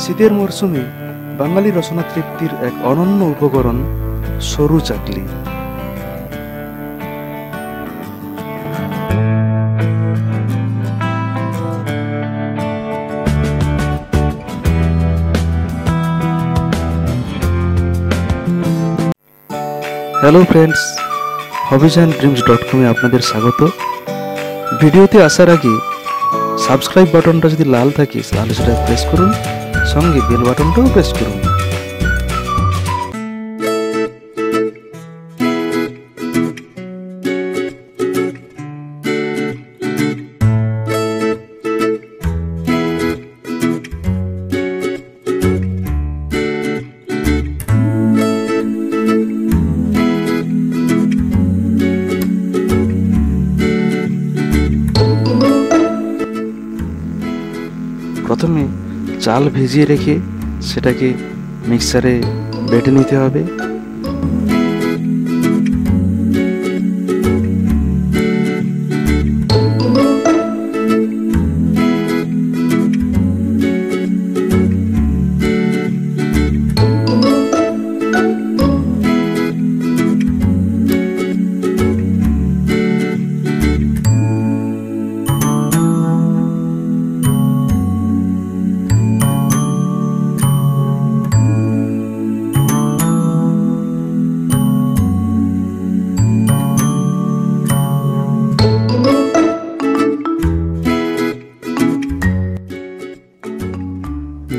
শীতের মরশুমে বাঙালি রসনা তৃপ্তির এক অনন্য উপকরণ সরু চাকলি। হ্যালো ফ্রেন্ডস, hobbiesanddreams.com এ আপনাদের স্বাগত। ভিডিওতে আসার আগে সাবস্ক্রাইব বাটনটা যদি লাল থাকে তাহলে সেটা প্রেস করুন, সঙ্গে বেল বাটনটাও প্রেস করুন। প্রথমে চাল ভিজিয়ে রেখে সেটাকে মিক্সারে বেটে নিতে হবে।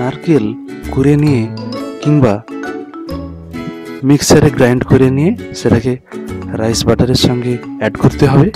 নারকেল কুড়ে নিয়ে কিংবা মিক্সারে গ্রাইন্ড করে নিয়ে সেটাকে রাইস বাটারের সঙ্গে অ্যাড করতে হবে।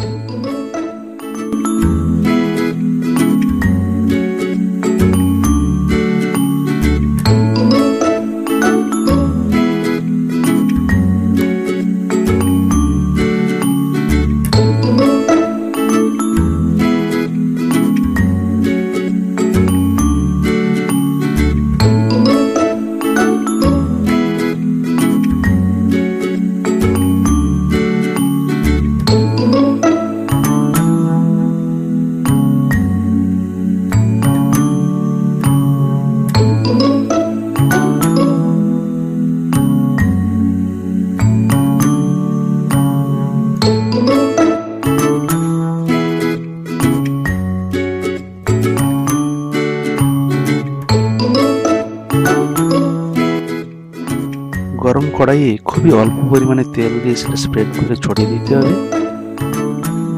গরম কড়াইয়ে খুবই অল্প পরিমাণে তেল দিয়ে সেটা স্প্রেড করে ছড়িয়ে দিতে হবে।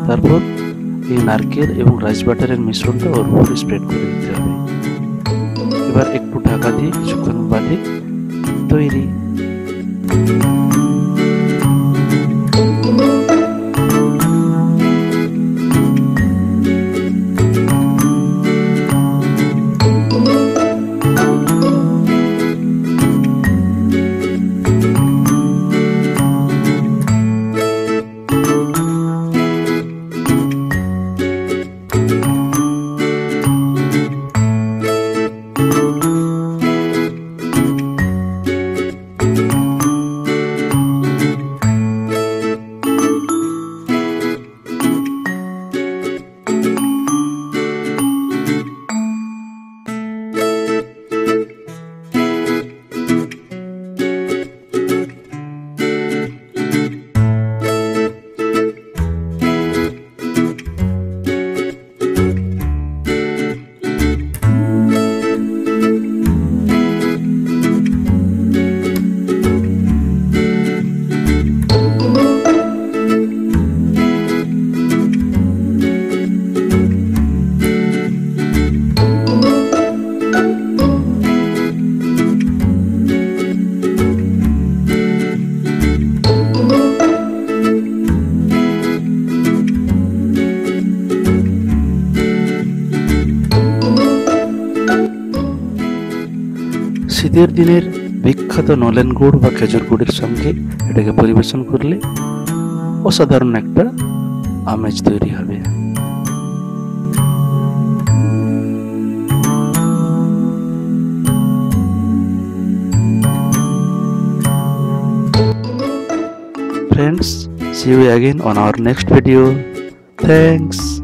তারপর এই নারকেল এবং রাইস বাটারের মিশ্রণটা ওর উপরে স্প্রেড করে দিতে হবে। এবার একটু ঢাকা দিয়ে কিছুক্ষণ বাদে তৈরি। শীতের দিনের বিখ্যাত নলেন গুড় বা খেজুর গুড়ের সঙ্গে এটাকে পরিবেশন করলে অসাধারণ একটা আমেজ তৈরি হবে। Friends, see you again on our next video. Thanks.